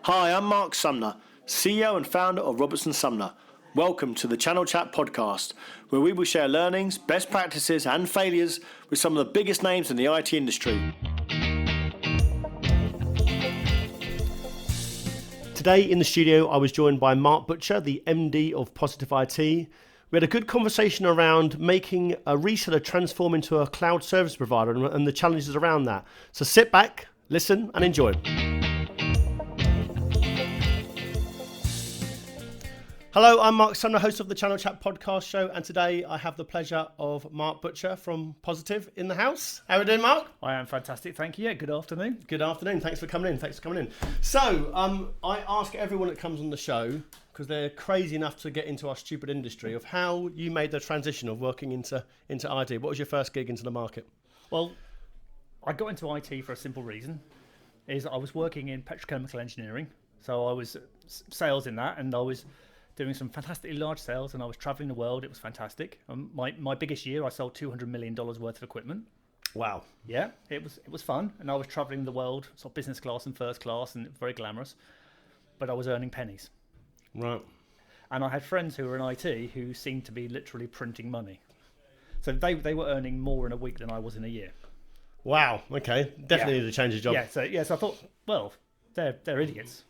Hi, I'm Marc Sumner, CEO and founder of Robertson Sumner. Welcome to the Channel Chat podcast, where we will share learnings, best practices and failures with some of the biggest names in the IT industry. Today in the studio, I was joined by Marc Butcher, the MD of Posetiv IT. We had a good conversation around making a reseller transform into a cloud service provider and the challenges around that. So sit back, listen and enjoy. Hello, I'm Marc Sumner, host of the Channel Chat podcast show, and today I have the pleasure of Marc Butcher from Posetiv in the house. How are we doing, Marc? I am fantastic, thank you. Yeah, good afternoon. Good afternoon. Thanks for coming in. So, I ask everyone that comes on the show, because they're crazy enough to get into our stupid industry, of how you made the transition of working into IT. What was your first gig into the market? Well, I got into IT for a simple reason, is I was working in petrochemical engineering, so I was sales in that, and I was doing some fantastically large sales, and I was traveling the world. It was fantastic. My biggest year, I sold $200 million worth of equipment. Wow. Yeah, it was fun, and I was traveling the world, sort of business class and first class, and very glamorous, but I was earning pennies. Right. And I had friends who were in IT who seemed to be literally printing money. So they were earning more in a week than I was in a year. Wow. Okay. Definitely need to change your job. So I thought, well, they're idiots.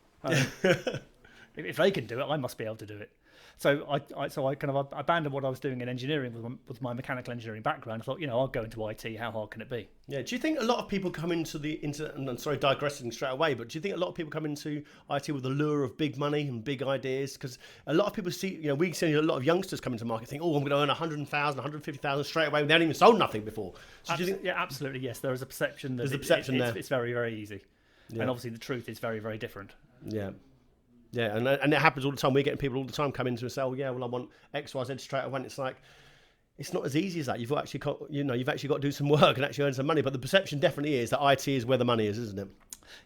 If they can do it, I must be able to do it. So I kind of abandoned what I was doing in engineering with my mechanical engineering background. I thought, I'll go into IT. How hard can it be? Yeah. Do you think a lot of people come into and I'm sorry, digressing straight away, but do you think a lot of people come into IT with the lure of big money and big ideas? Because a lot of people see, we see a lot of youngsters come into the market think, oh, I'm going to earn 100,000, 150,000 straight away. They haven't even sold nothing before. So do you think? Yeah, absolutely. Yes, there is a perception that it's very, very easy. Yeah. And obviously the truth is very, very different. Yeah. Yeah, and it happens all the time. We're getting people all the time come into and say, "Oh, yeah, well, I want X, Y, Z straight away." And it's like, it's not as easy as that. You've actually got, you've actually got to do some work and actually earn some money. But the perception definitely is that IT is where the money is, isn't it?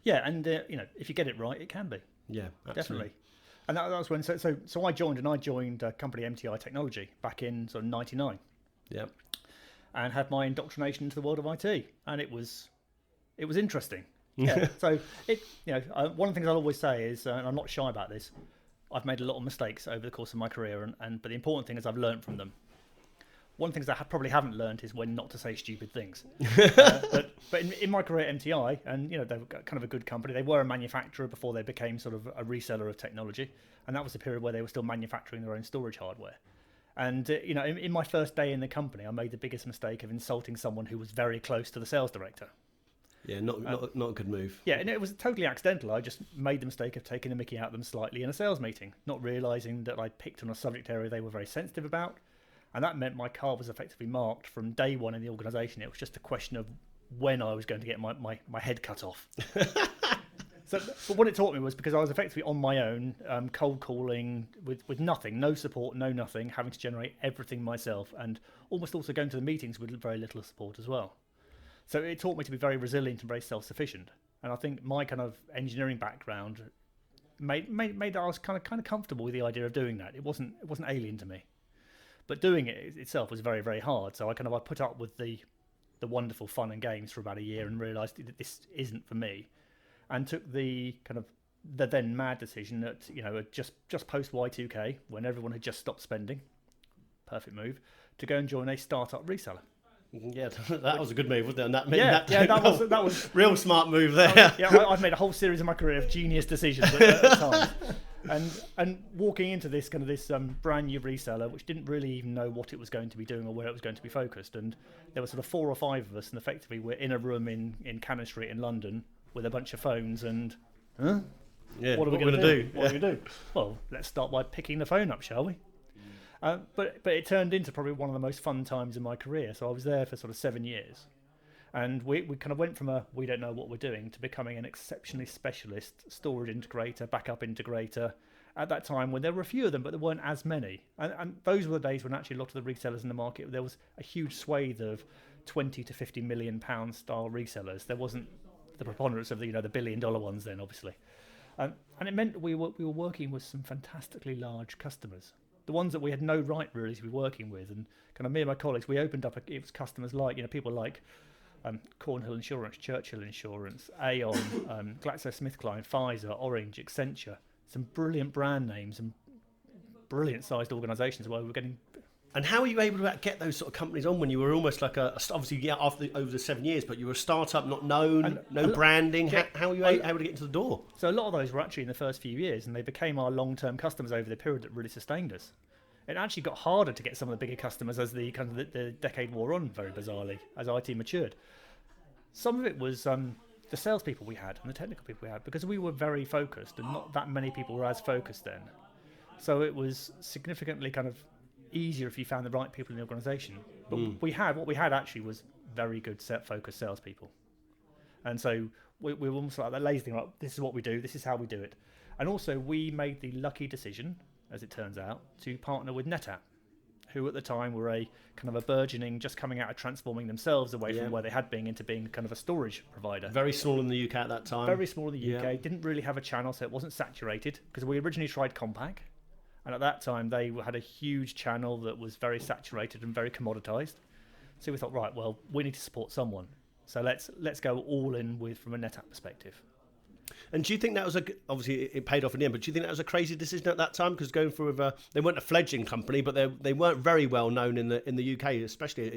Yeah, and if you get it right, it can be. Yeah, absolutely. Definitely. And that was when. So I joined a company, MTI Technology, back in sort of '99. Yeah. And had my indoctrination into the world of IT, and it was interesting. Yeah. So one of the things I'll always say is, and I'm not shy about this, I've made a lot of mistakes over the course of my career, but the important thing is I've learned from them. One of the things I probably haven't learned is when not to say stupid things. But in my career at MTI, and they were kind of a good company. They were a manufacturer before they became sort of a reseller of technology, and that was a period where they were still manufacturing their own storage hardware. And in my first day in the company, I made the biggest mistake of insulting someone who was very close to the sales director. Yeah, not a good move. Yeah, and it was totally accidental. I just made the mistake of taking the mickey out of them slightly in a sales meeting, not realising that I picked on a subject area they were very sensitive about. And that meant my car was effectively marked from day one in the organisation. It was just a question of when I was going to get my head cut off. But what it taught me was, because I was effectively on my own, cold calling with nothing, no support, no nothing, having to generate everything myself, and almost also going to the meetings with very little support as well. So it taught me to be very resilient and very self-sufficient. And I think my kind of engineering background made that I was kind of comfortable with the idea of doing that. It wasn't alien to me. But doing it itself was very, very hard. So I put up with the wonderful fun and games for about a year and realised that this isn't for me. And took the then mad decision that, just post Y2K, when everyone had just stopped spending, perfect move, to go and join a startup reseller. Yeah, that was a good move, wasn't it? That was real smart move there. I've made a whole series in my career of genius decisions at times, and walking into this brand new reseller, which didn't really even know what it was going to be doing or where it was going to be focused, and there were sort of 4 or 5 of us, and effectively we're in a room in Cannon Street in London with a bunch of phones, and Yeah, what are we going to do? What are we going to do? Yeah. Well, let's start by picking the phone up, shall we? But it turned into probably one of the most fun times in my career. So I was there for sort of 7 years. And we kind of went from we don't know what we're doing to becoming an exceptionally specialist storage integrator, backup integrator, at that time when there were a few of them, but there weren't as many. And those were the days when actually a lot of the resellers in the market, there was a huge swathe of 20 to 50 million pound style resellers. There wasn't the preponderance of the $1 billion ones then, obviously. And it meant that we were working with some fantastically large customers. The ones that we had no right really to be working with, and kind of me and my colleagues, we opened up. It was customers like people like Cornhill Insurance, Churchill Insurance, Aon, GlaxoSmithKline, Pfizer, Orange, Accenture. Some brilliant brand names and brilliant sized organisations where we're getting. And how were you able to get those sort of companies on when you were almost like obviously after over the 7 years, but you were a startup, not known, no branding. How were you able to get into the door? So a lot of those were actually in the first few years, and they became our long-term customers over the period that really sustained us. It actually got harder to get some of the bigger customers as the decade wore on, very bizarrely, as IT matured. Some of it was the salespeople we had and the technical people we had, because we were very focused, and not that many people were as focused then. So it was significantly kind of easier if you found the right people in the organisation. But what we had actually was very good focused salespeople. And so we were almost like that lazy thing, like, this is what we do, this is how we do it. And also we made the lucky decision, as it turns out, to partner with NetApp, who at the time were a kind of a burgeoning, just coming out of transforming themselves away from where they had been into being kind of a storage provider. Very small in the UK at that time. Very small in the UK, didn't really have a channel, so it wasn't saturated, because we originally tried Compaq. And at that time, they had a huge channel that was very saturated and very commoditized. So we thought, right, well, we need to support someone. So let's go all in with from a NetApp perspective. And do you think that was obviously it paid off in the end, but do you think that was a crazy decision at that time? Because going through they weren't a fledgling company, but they weren't very well known in the UK, especially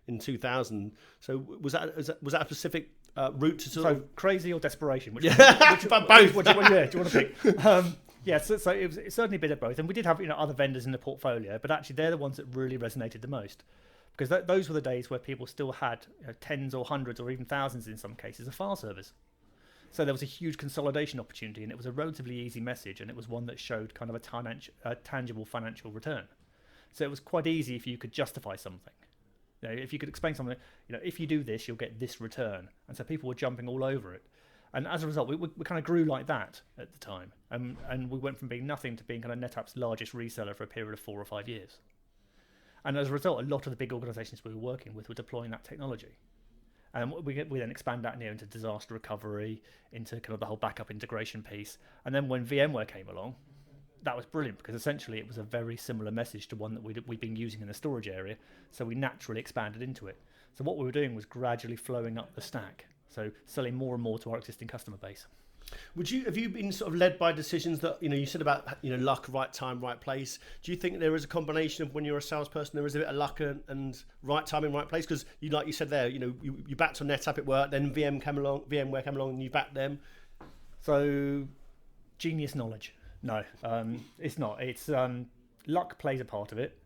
in 2000. So was that a specific route to sort of crazy or desperation? Both. Do you want to pick? Yeah, so it's certainly a bit of both, and we did have other vendors in the portfolio, but actually they're the ones that really resonated the most, because those were the days where people still had tens or hundreds or even thousands in some cases of file servers. So there was a huge consolidation opportunity, and it was a relatively easy message, and it was one that showed kind of a tangible financial return. So it was quite easy if you could justify something. If you could explain something, if you do this, you'll get this return, and so people were jumping all over it. And as a result, we kind of grew like that at the time. And we went from being nothing to being kind of NetApp's largest reseller for a period of 4 or 5 years. And as a result, a lot of the big organizations we were working with were deploying that technology. And we then expand that into disaster recovery, into kind of the whole backup integration piece. And then when VMware came along, that was brilliant, because essentially it was a very similar message to one that we'd been using in the storage area. So we naturally expanded into it. So what we were doing was gradually flowing up the stack. So selling more and more to our existing customer base. Have you been sort of led by decisions that you said about luck, right time, right place? Do you think there is a combination of when you're a salesperson, there is a bit of luck and right time in right place? Because like you said there, you backed on NetApp, it worked. Then VMware came along, and you backed them. So genius knowledge? No, it's not. It's luck plays a part of it,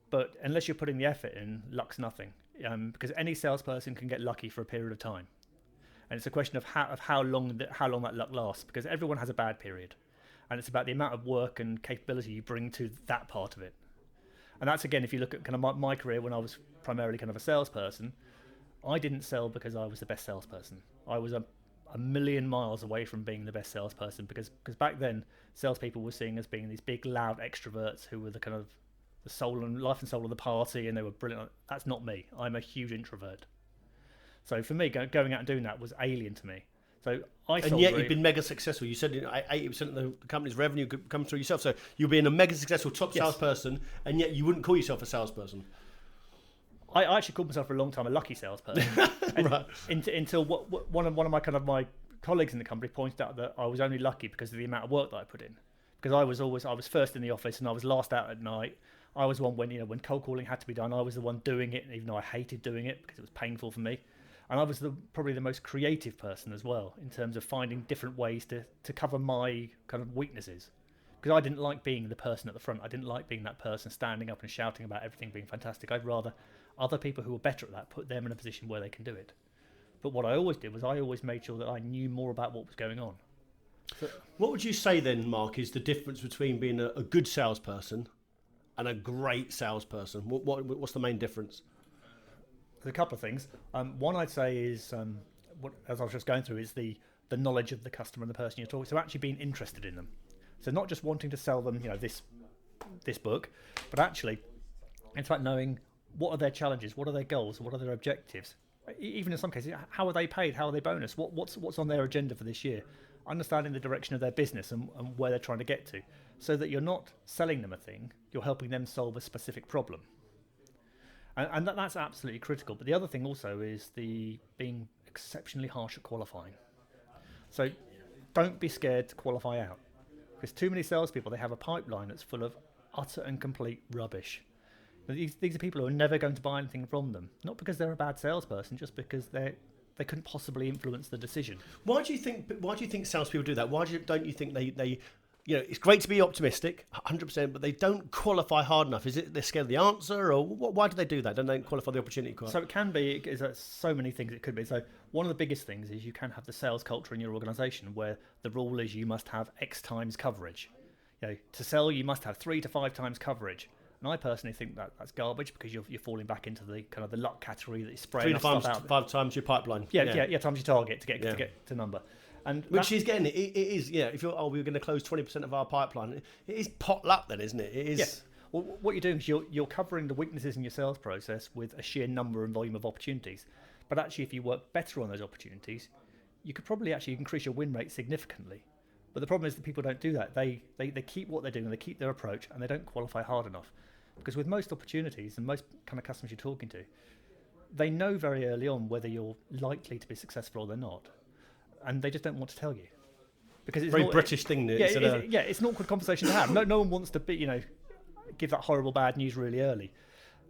but unless you're putting the effort in, luck's nothing. Because any salesperson can get lucky for a period of time, and it's a question of how long that luck lasts. Because everyone has a bad period, and it's about the amount of work and capability you bring to that part of it. And that's, again, if you look at kind of my career when I was primarily kind of a salesperson, I didn't sell because I was the best salesperson. I was a million miles away from being the best salesperson, because back then salespeople were seen as being these big, loud extroverts who were the kind of the life and soul of the party, and they were brilliant. That's not me. I'm a huge introvert. So for me, going out and doing that was alien to me. So and yet you've been mega successful. You said 80% of the company's revenue could come through yourself. So you're being a mega successful top salesperson, and yet you wouldn't call yourself a salesperson. I actually called myself for a long time a lucky salesperson. Right. Until one of my colleagues in the company pointed out that I was only lucky because of the amount of work that I put in. Because I was first in the office, and I was last out at night. I was one when cold calling had to be done. I was the one doing it, even though I hated doing it because it was painful for me. And I was probably the most creative person as well, in terms of finding different ways to cover my kind of weaknesses. Because I didn't like being the person at the front. I didn't like being that person standing up and shouting about everything being fantastic. I'd rather other people who were better at that, put them in a position where they can do it. But what I always did was I always made sure that I knew more about what was going on. So, what would you say then, Mark, is the difference between being a good salesperson and a great salesperson? What's the main difference? There's a couple of things. One I'd say is, as I was just going through, is the knowledge of the customer and the person you're talking to. So actually being interested in them. So not just wanting to sell them, this book, but actually it's about knowing what are their challenges, what are their goals, what are their objectives. Even in some cases, how are they paid, how are they bonus, what's on their agenda for this year. Understanding the direction of their business and where they're trying to get to, so that you're not selling them a thing, you're helping them solve a specific problem. And that's absolutely critical. But the other thing also is the being exceptionally harsh at qualifying. So don't be scared to qualify out, because too many salespeople, they have a pipeline that's full of utter and complete rubbish. These are people who are never going to buy anything from them, not because they're a bad salesperson, just because they couldn't possibly influence the decision. Why do you think salespeople do that? Don't you think they it's great to be optimistic, 100%, but they don't qualify hard enough? Is it they're scared of the answer, or why do they do that? Don't they qualify the opportunity quite? So it can be, so many things it could be. So one of the biggest things is you can have the sales culture in your organisation where the rule is you must have X times coverage. To sell, you must have 3 to 5 times coverage. And I personally think that's garbage, because you're falling back into the kind of the luck category that is spraying 3 to 5 times your pipeline. Yeah, times your target to get to number. And which is getting it is, yeah. If we're going to close 20% of our pipeline, it is pot luck then, isn't it? It is. Yes. Well, what you're doing is you're covering the weaknesses in your sales process with a sheer number and volume of opportunities. But actually, if you work better on those opportunities, you could probably actually increase your win rate significantly. But the problem is that people don't do that. They keep what they're doing, they keep their approach, and they don't qualify hard enough. Because with most opportunities and most kind of customers you're talking to, they know very early on whether you're likely to be successful or they're not. And they just don't want to tell you, because it's very British thing. It's an awkward conversation to have. No one wants to give that horrible bad news really early.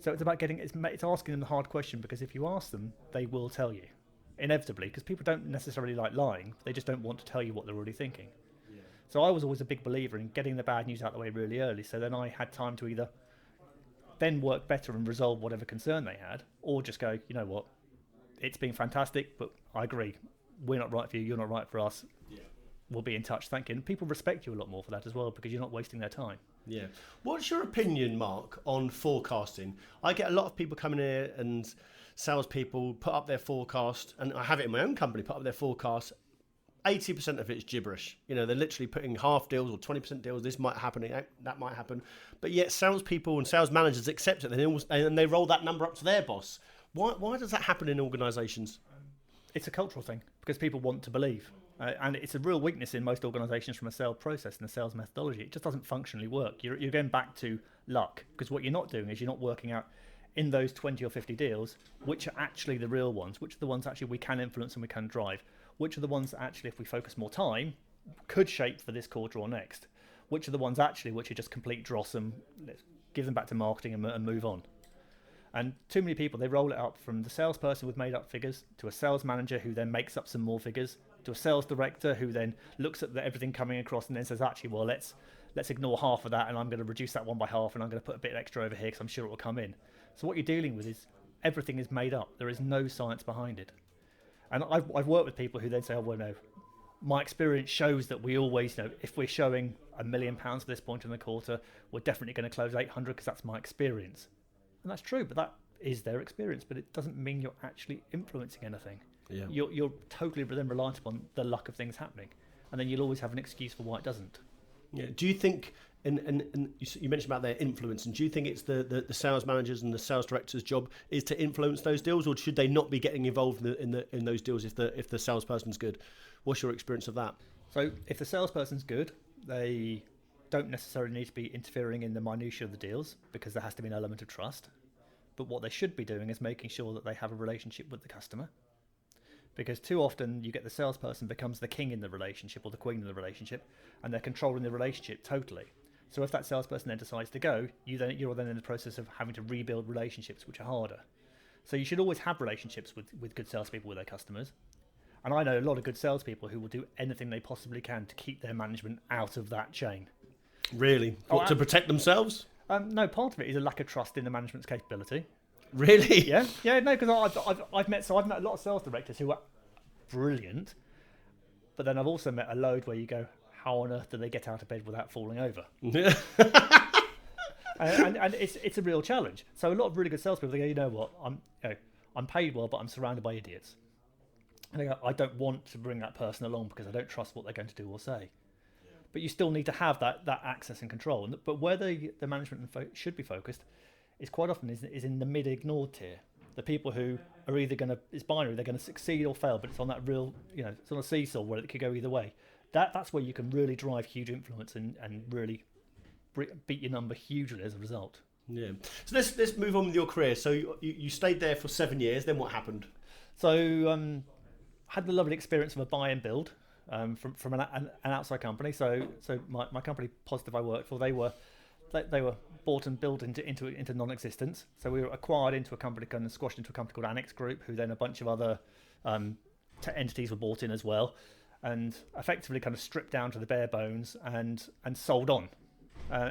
So it's about it's asking them the hard question, because if you ask them, they will tell you inevitably, because people don't necessarily like lying. They just don't want to tell you what they're already thinking. Yeah. So I was always a big believer in getting the bad news out of the way really early, so then I had time to either then work better and resolve whatever concern they had, or just go, you know what, it's been fantastic, but I agree, we're not right for you, you're not right for us. Yeah. We'll be in touch, thank you. And people respect you a lot more for that as well, because you're not wasting their time. Yeah. What's your opinion, Mark, on forecasting? I get a lot of people coming here, and salespeople put up their forecast, and I have it in my own company, put up their forecast. 80% of it is gibberish. They're literally putting half deals or 20% deals. This might happen, that might happen. But yet salespeople and sales managers accept it, and they roll that number up to their boss. Why does that happen in organisations? It's a cultural thing, because people want to believe. And it's a real weakness in most organisations from a sales process and a sales methodology. It just doesn't functionally work. You're going back to luck, because what you're not doing is you're not working out in those 20 or 50 deals which are actually the real ones, which are the ones actually we can influence and we can drive. Which are the ones that actually, if we focus more time, could shape for this quarter or next? Which are the ones actually which are just complete dross, and let's give them back to marketing and move on? And too many people, they roll it up from the salesperson with made up figures to a sales manager who then makes up some more figures, to a sales director who then looks at everything coming across and then says, actually, well, let's ignore half of that, and I'm going to reduce that one by half, and I'm going to put a bit extra over here because I'm sure it will come in. So what you're dealing with is everything is made up. There is no science behind it. And I've worked with people who then say, oh, well, no, my experience shows that we always know if we're showing £1 million for this point in the quarter, we're definitely going to close 800 because that's my experience. And that's true, but that is their experience. But it doesn't mean you're actually influencing anything. Yeah. You're totally then reliant upon the luck of things happening. And then you'll always have an excuse for why it doesn't. Yeah. Do you think, and you mentioned about their influence, and do you think it's the sales managers and the sales directors' job is to influence those deals, or should they not be getting involved in those deals if the salesperson's good? What's your experience of that? So if the salesperson's good, they don't necessarily need to be interfering in the minutiae of the deals, because there has to be an element of trust. But what they should be doing is making sure that they have a relationship with the customer. Because too often you get the salesperson becomes the king in the relationship or the queen in the relationship, and they're controlling the relationship totally. So if that salesperson then decides to go, you're then in the process of having to rebuild relationships, which are harder. So you should always have relationships with good salespeople with their customers. And I know a lot of good salespeople who will do anything they possibly can to keep their management out of that chain. Really? To protect themselves? No, part of it is a lack of trust in the management's capability. Really? Yeah, no, because I've met a lot of sales directors who are brilliant, but then I've also met a load where you go, how on earth do they get out of bed without falling over? Yeah. and it's a real challenge. So a lot of really good salespeople, they go, you know what, I'm paid well, but I'm surrounded by idiots. And they go, I don't want to bring that person along because I don't trust what they're going to do or say. Yeah. But you still need to have that access and control. But where the management should be focused is quite often is in the mid-ignored tier. The people who are either going to, it's binary, they're going to succeed or fail, but it's on that real, it's on a seesaw where it could go either way. That's where you can really drive huge influence and really beat your number hugely as a result. Yeah. So let's move on with your career. So you stayed there for 7 years. Then what happened? So had the lovely experience of a buy and build from an outside company. So my company Positive I worked for, they were bought and built into non-existence. So we were acquired into a company, kind of squashed into a company called Annex Group, who then a bunch of other entities were bought in as well, and effectively kind of stripped down to the bare bones and sold on.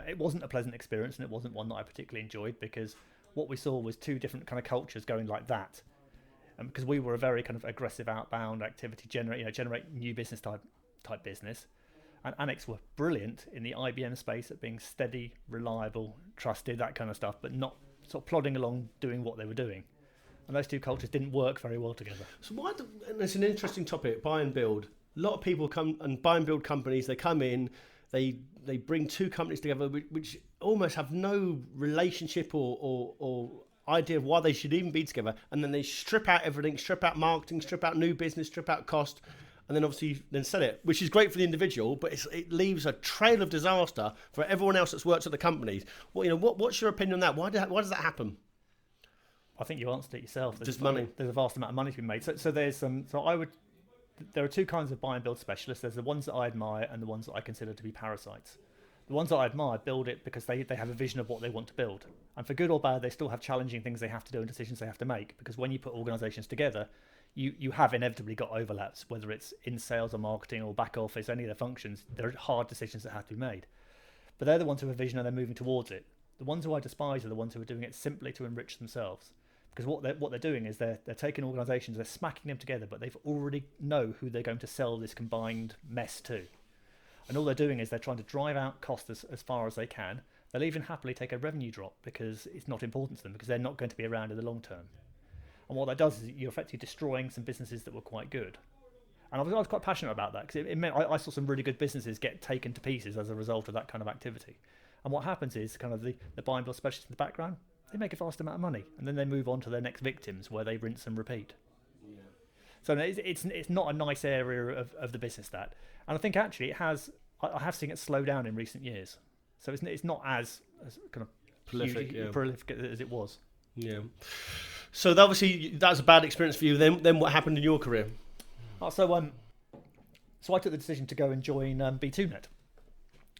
It wasn't a pleasant experience, and it wasn't one that I particularly enjoyed, because what we saw was two different kind of cultures going like that. Because we were a very kind of aggressive outbound activity, generate new business type business, and Annex were brilliant in the IBM space at being steady, reliable, trusted, that kind of stuff, but not sort of plodding along doing what they were doing. And those two cultures didn't work very well together. So and it's an interesting topic, buy and build. A lot of people come and buy and build companies. They come in, they bring two companies together which almost have no relationship or idea of why they should even be together, and then they strip out everything, strip out marketing, strip out new business, strip out cost, and then obviously then sell it, which is great for the individual, but it leaves a trail of disaster for everyone else that's worked at the companies. What's your opinion on that? Why does that happen? I think you answered it yourself. Just money. There's a vast amount of money to be made. So there's some. There are two kinds of buy and build specialists. There's the ones that I admire and the ones that I consider to be parasites. The ones that I admire build it because they have a vision of what they want to build. And for good or bad, they still have challenging things they have to do and decisions they have to make. Because when you put organisations together, you have inevitably got overlaps, whether it's in sales or marketing or back office, any of the functions. There are hard decisions that have to be made. But they're the ones who have a vision and they're moving towards it. The ones who I despise are the ones who are doing it simply to enrich themselves. Because what they're doing is they're taking organisations, they're smacking them together, but they've already know who they're going to sell this combined mess to. And all they're doing is they're trying to drive out costs as far as they can. They'll even happily take a revenue drop because it's not important to them, because they're not going to be around in the long term. And what that does is you're effectively destroying some businesses that were quite good. And I was quite passionate about that, because it meant I saw some really good businesses get taken to pieces as a result of that kind of activity. And what happens is kind of the buy and build specialists in the background, they make a vast amount of money, and then they move on to their next victims where they rinse and repeat. Yeah. So it's not a nice area of the business, that. And I think actually I have seen it slow down in recent years. So it's not as kind of prolific as it was. Yeah. So obviously that was a bad experience for you. Then what happened in your career? So I took the decision to go and join B2Net,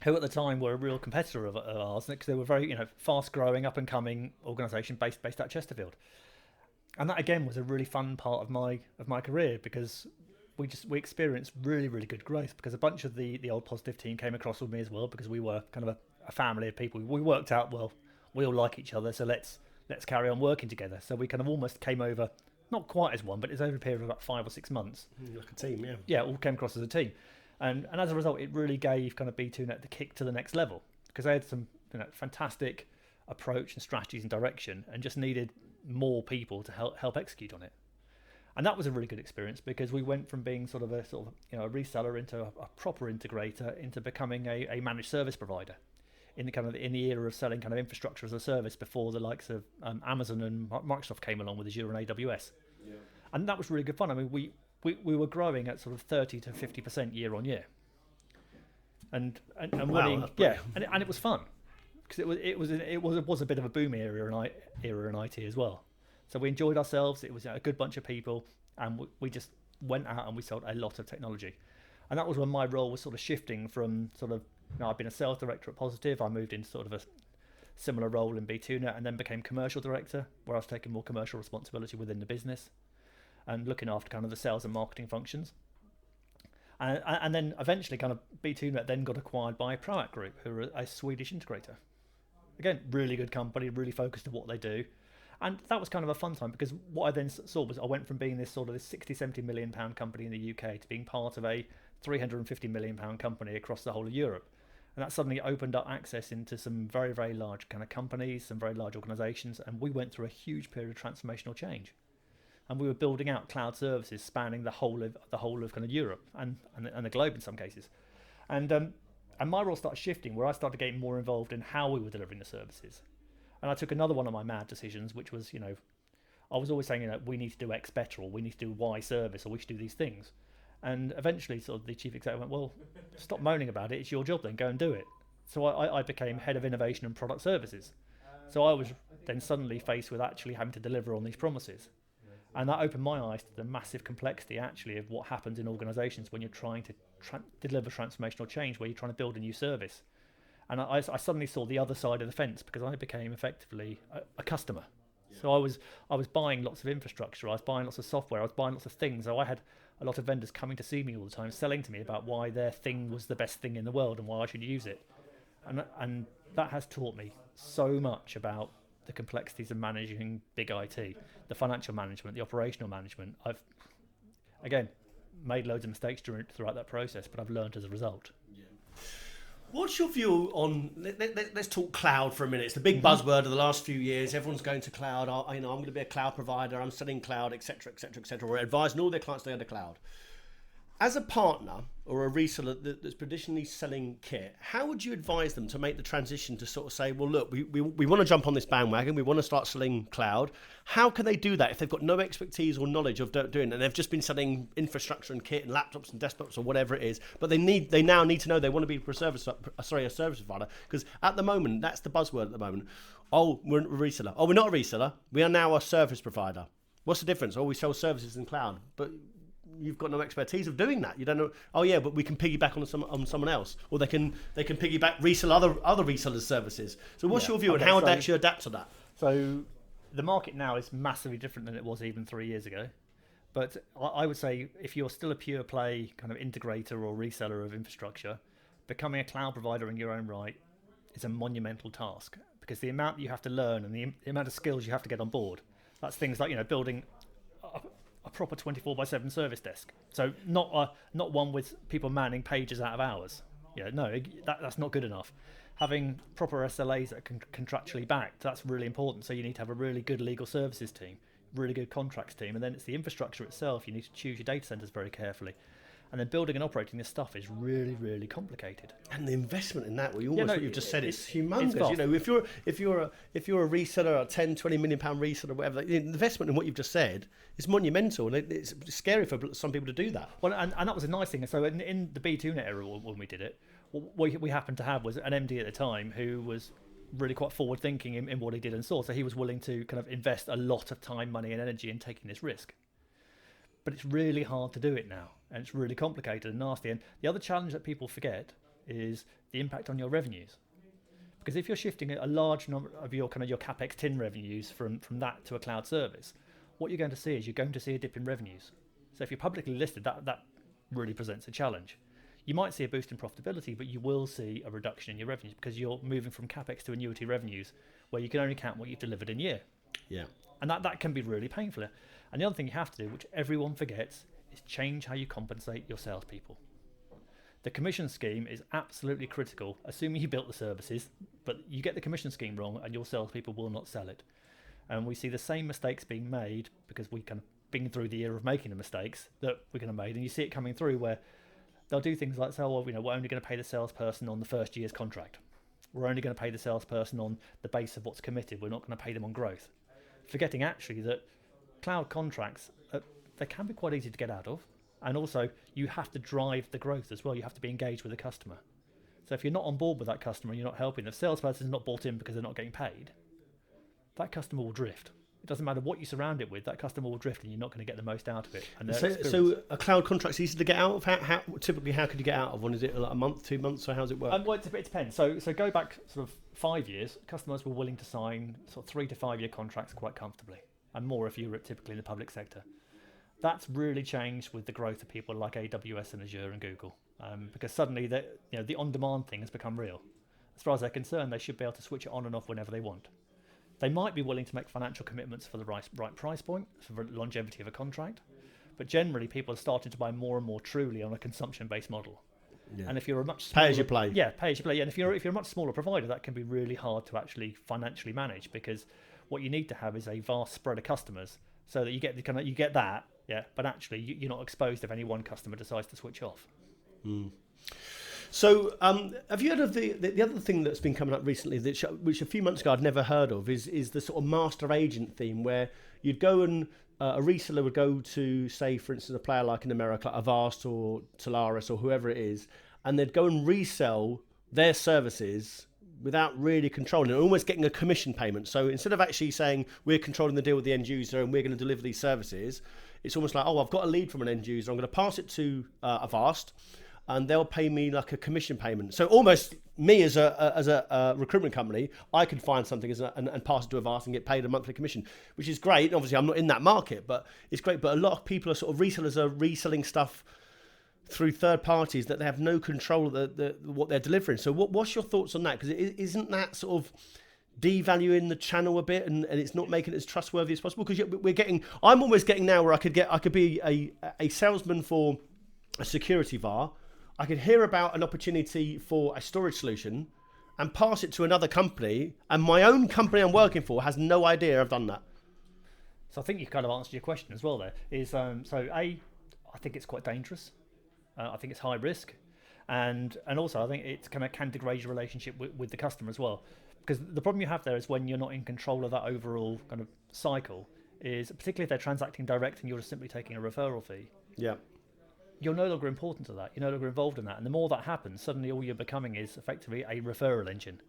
who at the time were a real competitor of ours, because they were very fast growing, up and coming organisation based out Chesterfield. And that again was a really fun part of my career, because we experienced really, really good growth, because a bunch of the old Positive team came across with me as well, because we were kind of a family of people. We worked out, well, we all like each other, so let's carry on working together. So we kind of almost came over, not quite as one, but it's over a period of about 5 or 6 months. Like a team, yeah. Yeah, all came across as a team. And as a result, it really gave kind of B2Net the kick to the next level, because they had some fantastic approach and strategies and direction, and just needed more people to help execute on it. And that was a really good experience, because we went from being sort of a reseller into a proper integrator, into becoming a managed service provider in the era of selling kind of infrastructure as a service before the likes of Amazon and Microsoft came along with Azure and AWS. Yeah. And that was really good fun. I mean, we were growing at sort of 30 to 50% year on year, and wow, winning, and it was fun, because it was a bit of a boom era in IT as well. So we enjoyed ourselves. It was a good bunch of people, and we just went out and we sold a lot of technology. And that was when my role was sort of shifting from I've been a sales director at Positive. I moved into sort of a similar role in B2Net, and then became commercial director, where I was taking more commercial responsibility within the business and looking after kind of the sales and marketing functions. And then eventually kind of B2Net then got acquired by Proact Group, who are a Swedish integrator. Again, really good company, really focused on what they do. And that was kind of a fun time, because what I then saw was I went from being this 60, 70 million pound company in the UK to being part of a 350 million pound company across the whole of Europe. And that suddenly opened up access into some very, very large kind of companies, some very large organisations, and we went through a huge period of transformational change. And we were building out cloud services spanning the whole of kind of Europe and the globe in some cases. And my role started shifting, where I started getting more involved in how we were delivering the services. And I took another one of my mad decisions, which was, I was always saying, we need to do X better, or we need to do Y service, or we should do these things. And eventually sort of the chief executive went, well, stop moaning about it. It's your job then, go and do it. So I became head of innovation and product services. So I was then suddenly faced with actually having to deliver on these promises. And that opened my eyes to the massive complexity actually of what happens in organizations when you're trying to deliver transformational change, where you're trying to build a new service. And I suddenly saw the other side of the fence, because I became effectively a customer. So I was buying lots of infrastructure, I was buying lots of software, I was buying lots of things. So I had a lot of vendors coming to see me all the time, selling to me about why their thing was the best thing in the world and why I should use it. And that has taught me so much about the complexities of managing big IT, the financial management, the operational management. I've, again, made loads of mistakes throughout that process, but I've learned as a result. What's your view on? Let's talk cloud for a minute. It's the big buzzword of the last few years. Everyone's going to cloud. I'm going to be a cloud provider. I'm selling cloud, etc., etc., etc. We're advising all their clients to go to cloud. As a partner or a reseller that's traditionally selling kit, how would you advise them to make the transition to sort of say, well, look, we want to jump on this bandwagon. We want to start selling cloud. How can they do that if they've got no expertise or knowledge of doing it, and they've just been selling infrastructure and kit and laptops and desktops or whatever it is, but they now need to know they want to be a service provider, because at the moment, that's the buzzword at the moment. Oh, we're a reseller. Oh, we're not a reseller. We are now a service provider. What's the difference? Oh, we sell services in cloud, but you've got no expertise of doing that. You don't know. Oh yeah, but we can piggyback on someone else, or they can piggyback resell other resellers' services. So what's your view on how they actually adapt to that? So the market now is massively different than it was even 3 years ago. But I would say if you're still a pure play kind of integrator or reseller of infrastructure, becoming a cloud provider in your own right is a monumental task, because the amount you have to learn and the amount of skills you have to get on board. That's things like building a proper 24/7 service desk. So not one with people manning pages out of hours. No, that's not good enough. Having proper SLAs that can contractually backed, that's really important. So you need to have a really good legal services team, really good contracts team, and then it's the infrastructure itself. You need to choose your data centers very carefully. And then building and operating this stuff is really, really complicated. And the investment in that, what you've just said, it's humongous. It's if you're a reseller, a 10, 20 million pound reseller, whatever, the investment in what you've just said is monumental, and it's scary for some people to do that. Well, and that was a nice thing. So in the B2Net era, when we did it, what we happened to have was an MD at the time who was really quite forward thinking in what he did and saw. So he was willing to kind of invest a lot of time, money, and energy in taking this risk. But it's really hard to do it now, and it's really complicated and nasty. And the other challenge that people forget is the impact on your revenues. Because if you're shifting a large number of your capex tin revenues from that to a cloud service, what you're going to see is a dip in revenues. So if you're publicly listed, that really presents a challenge. You might see a boost in profitability, but you will see a reduction in your revenues, because you're moving from capex to annuity revenues, where you can only count what you've delivered in year. Yeah. And that can be really painful. And the other thing you have to do, which everyone forgets, is change how you compensate your salespeople. The commission scheme is absolutely critical, assuming you built the services, but you get the commission scheme wrong and your salespeople will not sell it. And we see the same mistakes being made, because we kind of been through the era of making the mistakes that we're going to make, and you see it coming through where they'll do things like say, well, we're only going to pay the salesperson on the first year's contract. We're only going to pay the salesperson on the base of what's committed. We're not going to pay them on growth. Forgetting actually that cloud contracts, they can be quite easy to get out of, and also you have to drive the growth as well. You have to be engaged with the customer. So if you're not on board with that customer and you're not helping, the salesperson is not bought in because they're not getting paid, that customer will drift. It doesn't matter what you surround it with, that customer will drift and you're not going to get the most out of it. And so a cloud contract's easy to get out of? How typically, how could you get out of one? Is it like a month, 2 months, or how does it work? Well, it depends. So go back sort of 5 years, customers were willing to sign sort of 3 to 5 year contracts quite comfortably, and more if you were typically in the public sector. That's really changed with the growth of people like AWS and Azure and Google, because suddenly the on-demand thing has become real. As far as they're concerned, they should be able to switch it on and off whenever they want. They might be willing to make financial commitments for the right price point, for the longevity of a contract, but generally people are starting to buy more and more truly on a consumption-based model. Yeah. And if you're a much smaller, pay as you play, pay as you play. Yeah, and if you're a much smaller provider, that can be really hard to actually financially manage, because what you need to have is a vast spread of customers, so that you get that, but actually you're not exposed if any one customer decides to switch off. Mm. So, have you heard of the other thing that's been coming up recently, which a few months ago I'd never heard of, is the sort of master agent theme, where you'd go and a reseller would go to, say, for instance, a player like in America, like Avast or Telarus or whoever it is, and they'd go and resell their services without really controlling it, almost getting a commission payment. So instead of actually saying we're controlling the deal with the end user and we're going to deliver these services, it's almost like, oh, I've got a lead from an end user, I'm going to pass it to Avast, and they'll pay me like a commission payment. So almost me as a recruitment company, I could find something and pass it to Avast and get paid a monthly commission, which is great. Obviously, I'm not in that market, but it's great. But a lot of people are sort of resellers are reselling stuff through third parties that they have no control of what they're delivering. So what's your thoughts on that? Because isn't that sort of devaluing the channel a bit, and it's not making it as trustworthy as possible? Because I'm almost getting now where I could be a salesman for a security VAR. I could hear about an opportunity for a storage solution and pass it to another company, and my own company I'm working for has no idea I've done that. So I think you've kind of answered your question as well there. I think it's quite dangerous. I think it's high risk. And also I think it can degrade your relationship with the customer as well. Because the problem you have there is when you're not in control of that overall kind of cycle, is particularly if they're transacting direct and you're just simply taking a referral fee. Yeah. You're no longer important to that. You're no longer involved in that. And the more that happens, suddenly all you're becoming is effectively a referral engine.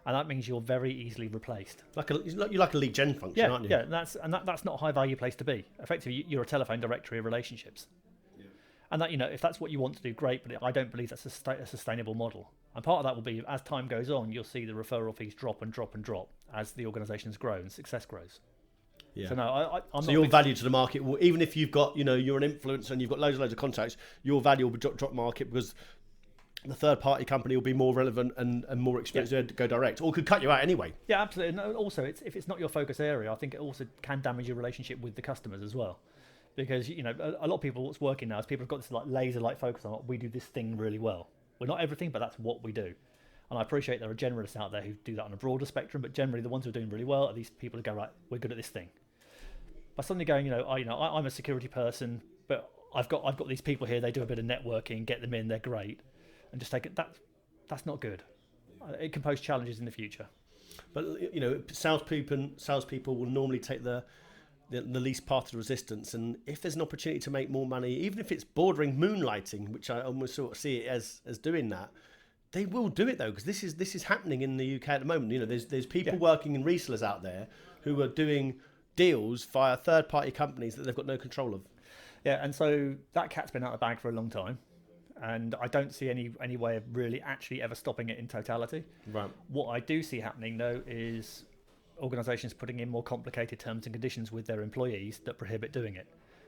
And that means you're very easily replaced. You're like a lead gen function, aren't you? Yeah, that's not a high value place to be. Effectively, you're a telephone directory of relationships. And that, if that's what you want to do, great, but I don't believe that's a sustainable model. And part of that will be, as time goes on, you'll see the referral fees drop and drop and drop as the organisations grow and success grows. Yeah. So no, I'm so not your value to the market, even if you've got, you're an influencer and you've got loads of contacts, your value will drop market because the third party company will be more relevant and more experienced to go direct, or could cut you out anyway. Yeah, absolutely. And also, if it's not your focus area, I think it also can damage your relationship with the customers as well. Because a lot of people, what's working now is people have got this like laser-like focus on we do this thing really well. We're not everything, but that's what we do. And I appreciate there are generalists out there who do that on a broader spectrum, but generally the ones who are doing really well are these people who go, right, we're good at this thing. By suddenly going, I'm a security person, but I've got these people here. They do a bit of networking, get them in, they're great, and just take it. That's not good. It can pose challenges in the future. But salespeople will normally take the least path to resistance, and if there's an opportunity to make more money, even if it's bordering moonlighting, which I almost sort of see it as doing that, they will do it though, because this is happening in the UK at the moment. There's people working in resellers out there who are doing deals via third party companies that they've got no control of. Yeah, and so that cat's been out of the bag for a long time, and I don't see any way of really actually ever stopping it in totality. Right. What I do see happening though is organisations putting in more complicated terms and conditions with their employees that prohibit doing it.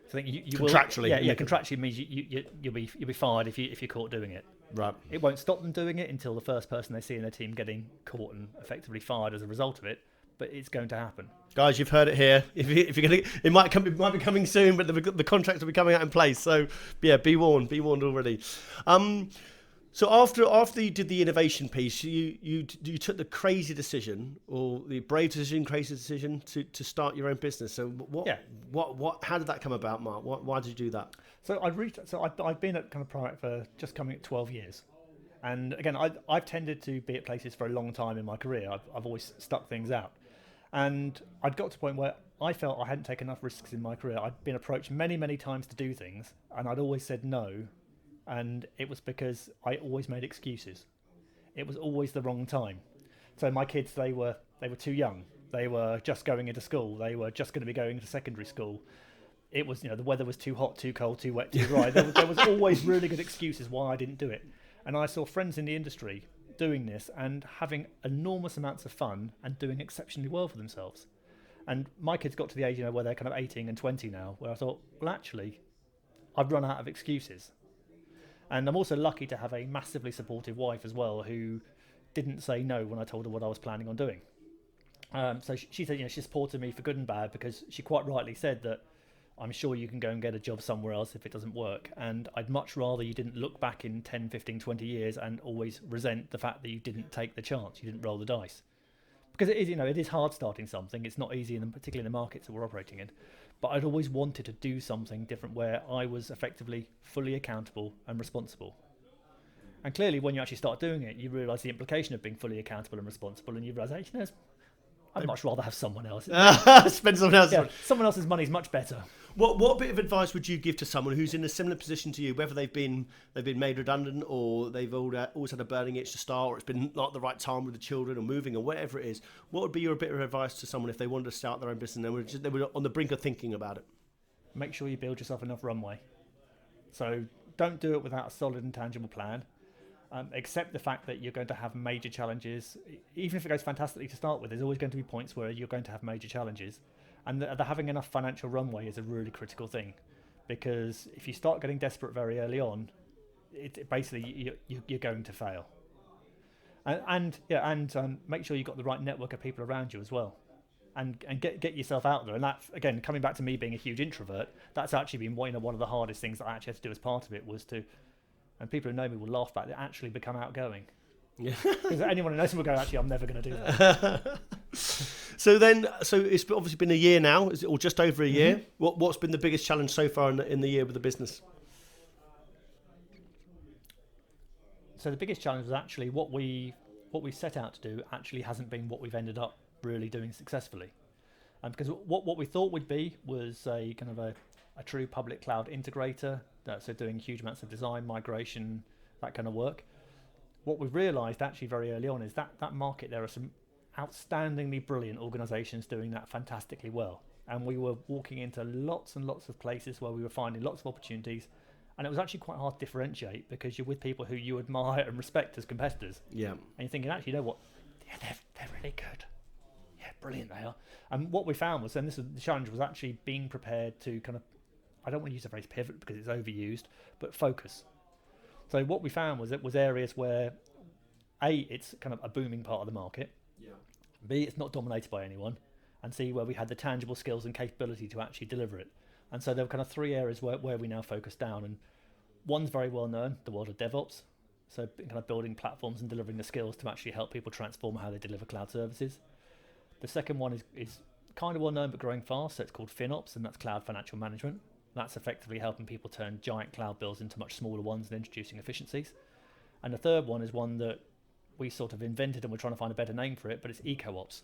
So I think you contractually, will, contractually means you'll be fired if you're caught doing it. Right. It won't stop them doing it until the first person they see in their team getting caught and effectively fired as a result of it. But it's going to happen. Guys, you've heard it here. If you're gonna, it might be coming soon, but the contracts will be coming out in place. So yeah, be warned already. So after you did the innovation piece, you took the crazy decision, or the brave decision, crazy decision to start your own business. So how did that come about, Mark? Why did you do that? So I've been at kind of Private for just coming at 12 years. And again, I've tended to be at places for a long time in my career. I've always stuck things out. And I'd got to a point where I felt I hadn't taken enough risks in my career. I'd been approached many, many times to do things, and I'd always said no. And it was because I always made excuses. It was always the wrong time. So my kids, they were too young. They were just going into school. They were just going to be going into secondary school. It was, the weather was too hot, too cold, too wet, too dry. There was always really good excuses why I didn't do it. And I saw friends in the industry doing this and having enormous amounts of fun and doing exceptionally well for themselves. And my kids got to the age, where they're kind of 18 and 20 now, where I thought, well, actually, I've run out of excuses. And I'm also lucky to have a massively supportive wife as well, who didn't say no when I told her what I was planning on doing. So she said, she supported me for good and bad, because she quite rightly said that I'm sure you can go and get a job somewhere else if it doesn't work. And I'd much rather you didn't look back in 10, 15, 20 years and always resent the fact that you didn't take the chance, you didn't roll the dice. Because it is, it is hard starting something. It's not easy, particularly in the markets that we're operating in. But I'd always wanted to do something different where I was effectively fully accountable and responsible. And clearly, when you actually start doing it, you realise the implication of being fully accountable and responsible, and you realise, I'd much rather have someone else. Spend someone else's money. Someone else's money is much better. What bit of advice would you give to someone who's in a similar position to you, whether they've been made redundant or they've always had a burning itch to start, or it's been not the right time with the children or moving or whatever it is? What would be your bit of advice to someone if they wanted to start their own business and they were on the brink of thinking about it? Make sure you build yourself enough runway. So don't do it without a solid and tangible plan. Accept the fact that you're going to have major challenges. Even if it goes fantastically to start with, there's always going to be points where you're going to have major challenges. And the having enough financial runway is a really critical thing, because if you start getting desperate very early on, basically you're going to fail. And make sure you've got the right network of people around you as well, and get yourself out there. And that, again, coming back to me being a huge introvert, that's actually been one of the hardest things that I actually had to do as part of it, was to, and people who know me will laugh back, to actually become outgoing. Yeah. Because anyone who knows me will go, actually, I'm never going to do that. So it's obviously been a year now, or just over a year. Mm-hmm. What's been the biggest challenge so far in the year with the business? So the biggest challenge was actually what we set out to do actually hasn't been what we've ended up really doing successfully. Because what we thought we'd be was a kind of a true public cloud integrator, so doing huge amounts of design, migration, that kind of work. What we've realised actually very early on is that market, there are some outstandingly brilliant organisations doing that fantastically well. And we were walking into lots and lots of places where we were finding lots of opportunities. And it was actually quite hard to differentiate, because you're with people who you admire and respect as competitors. Yeah. And you're thinking, actually, you know what? Yeah, they're really good. Yeah, brilliant they are. And what we found was, and this was the challenge, was actually being prepared to kind of, I don't want to use the phrase pivot because it's overused, but focus. So what we found was it was areas where, A, it's kind of a booming part of the market. Yeah. B, it's not dominated by anyone. And C, where we had the tangible skills and capability to actually deliver it. And so there were kind of three areas where we now focus down. And one's very well known, the world of DevOps. So kind of building platforms and delivering the skills to actually help people transform how they deliver cloud services. The second one is kind of well known but growing fast. So it's called FinOps, and that's cloud financial management. That's effectively helping people turn giant cloud bills into much smaller ones and introducing efficiencies. And the third one is one that we sort of invented, and we're trying to find a better name for it, but it's EcoOps.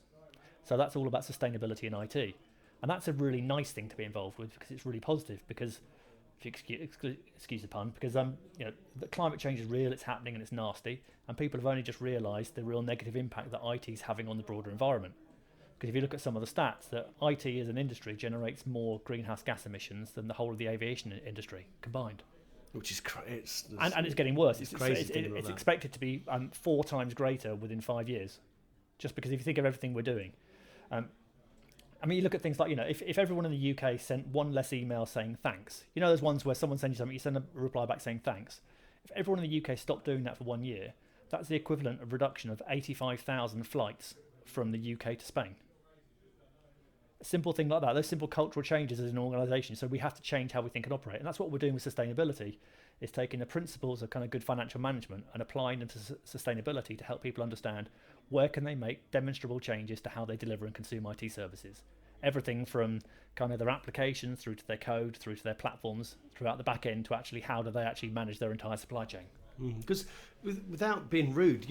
So that's all about sustainability in IT. And that's a really nice thing to be involved with, because it's really positive, because, if you excuse the pun, because the climate change is real, it's happening and it's nasty, and people have only just realised the real negative impact that IT is having on the broader environment. Because if you look at some of the stats, that IT as an industry generates more greenhouse gas emissions than the whole of the aviation industry combined. Which is crazy. And it's getting worse. It's crazy. It's expected to be 4 times greater within 5 years. Just because if you think of everything we're doing. I mean, you look at things like, if everyone in the UK sent one less email saying thanks, those ones where someone sends you something, you send a reply back saying thanks. If everyone in the UK stopped doing that for 1 year, that's the equivalent of reduction of 85,000 flights from the UK to Spain. A simple thing like that, those simple cultural changes as an organisation. So we have to change how we think and operate. And that's what we're doing with sustainability, is taking the principles of kind of good financial management and applying them to sustainability to help people understand where can they make demonstrable changes to how they deliver and consume IT services. Everything from kind of their applications through to their code, through to their platforms, throughout the back end, to actually how do they actually manage their entire supply chain. Because without being rude,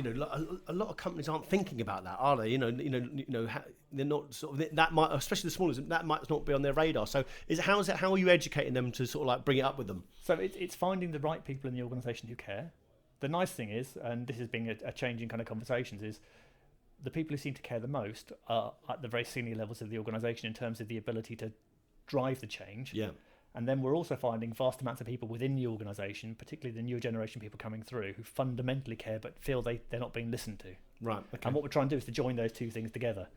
a lot of companies aren't thinking about that, are they? They're not sort of, that might, especially the smallest, that might not be on their radar. So how are you educating them to sort of like bring it up with them? So it's finding the right people in the organisation who care. The nice thing is, and this has been a change in kind of conversations, is the people who seem to care the most are at the very senior levels of the organisation in terms of the ability to drive the change. Yeah. And then we're also finding vast amounts of people within the organisation, particularly the newer generation people coming through, who fundamentally care but feel they're not being listened to. Right. Okay. And what we're trying to do is to join those two things together.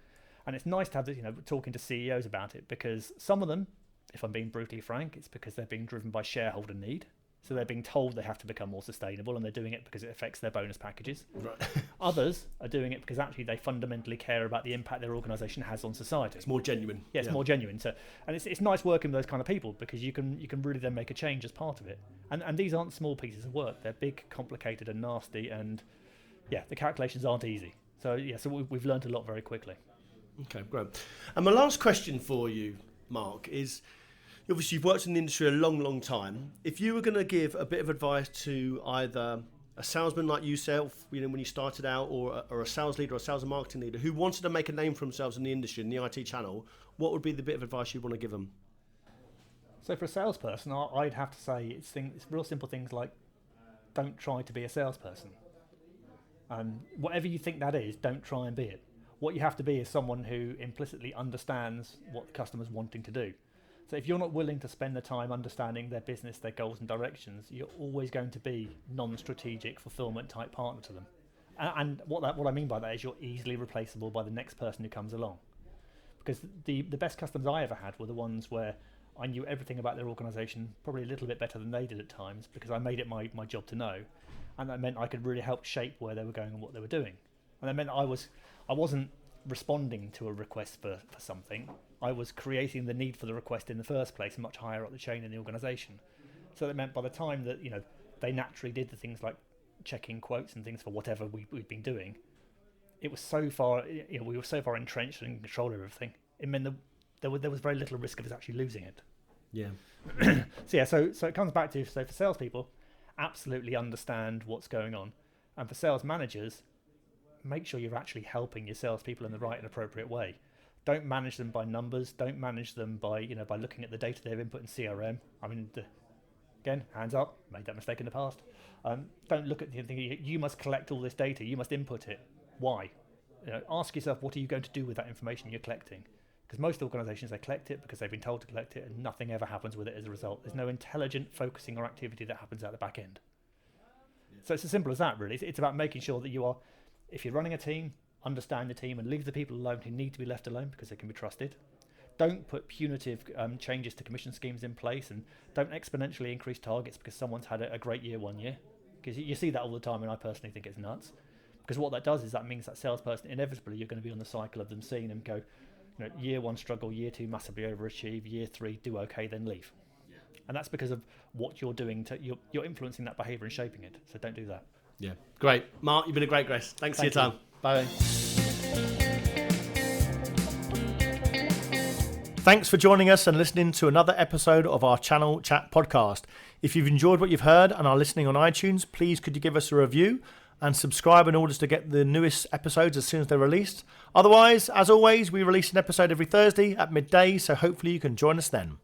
And it's nice to have this, talking to CEOs about it, because some of them, if I'm being brutally frank, it's because they're being driven by shareholder need. So they're being told they have to become more sustainable, and they're doing it because it affects their bonus packages. Right. Others are doing it because actually they fundamentally care about the impact their organisation has on society. It's more genuine. Yeah, it's more genuine. So, and it's nice working with those kind of people, because you can really then make a change as part of it. And these aren't small pieces of work. They're big, complicated and nasty, and the calculations aren't easy. So we've learned a lot very quickly. Okay, great. And my last question for you, Marc, is, obviously you've worked in the industry a long, long time. If you were going to give a bit of advice to either a salesman like yourself, when you started out, or a sales leader or a sales and marketing leader who wanted to make a name for themselves in the industry, in the IT channel, what would be the bit of advice you'd want to give them? So for a salesperson, I'd have to say it's real simple things like don't try to be a salesperson. Whatever you think that is, don't try and be it. What you have to be is someone who implicitly understands what the customer's wanting to do. So if you're not willing to spend the time understanding their business, their goals and directions, you're always going to be non-strategic fulfillment type partner to them. And what I mean by that is you're easily replaceable by the next person who comes along. Because the best customers I ever had were the ones where I knew everything about their organisation, probably a little bit better than they did at times, because I made it my job to know. And that meant I could really help shape where they were going and what they were doing. And that meant I wasn't responding to a request for something. I was creating the need for the request in the first place, much higher up the chain in the organisation. So that meant by the time that they naturally did the things like checking quotes and things for whatever we'd been doing, it was so far we were so far entrenched and in control of everything. It meant that there was very little risk of us actually losing it. Yeah. So it comes back to, so for salespeople, absolutely understand what's going on, and for sales managers, make sure you're actually helping your salespeople in the right and appropriate way. Don't manage them by numbers. Don't manage them by looking at the data they've input in CRM. I mean, again, hands up, made that mistake in the past. Don't look at the thing. You must collect all this data. You must input it. Why? Ask yourself, what are you going to do with that information you're collecting? Because most organisations, they collect it because they've been told to collect it, and nothing ever happens with it as a result. There's no intelligent focusing or activity that happens at the back end. So it's as simple as that, really. It's about making sure that you are, if you're running a team, understand the team and leave the people alone who need to be left alone because they can be trusted. Don't put punitive changes to commission schemes in place, and don't exponentially increase targets because someone's had a great year one year. Because you see that all the time, and I personally think it's nuts. Because what that does is that means that salesperson, inevitably, you're going to be on the cycle of them seeing them go, year one struggle, year two massively overachieve, year three do okay, then leave. Yeah. And that's because of what you're doing. You're influencing that behaviour and shaping it. So don't do that. Yeah, great. Marc, you've been a great guest. Thanks for your time. Bye. Thanks for joining us and listening to another episode of our Channel Chat podcast. If you've enjoyed what you've heard and are listening on iTunes, please could you give us a review and subscribe in order to get the newest episodes as soon as they're released. Otherwise, as always, we release an episode every Thursday at midday, so hopefully you can join us then.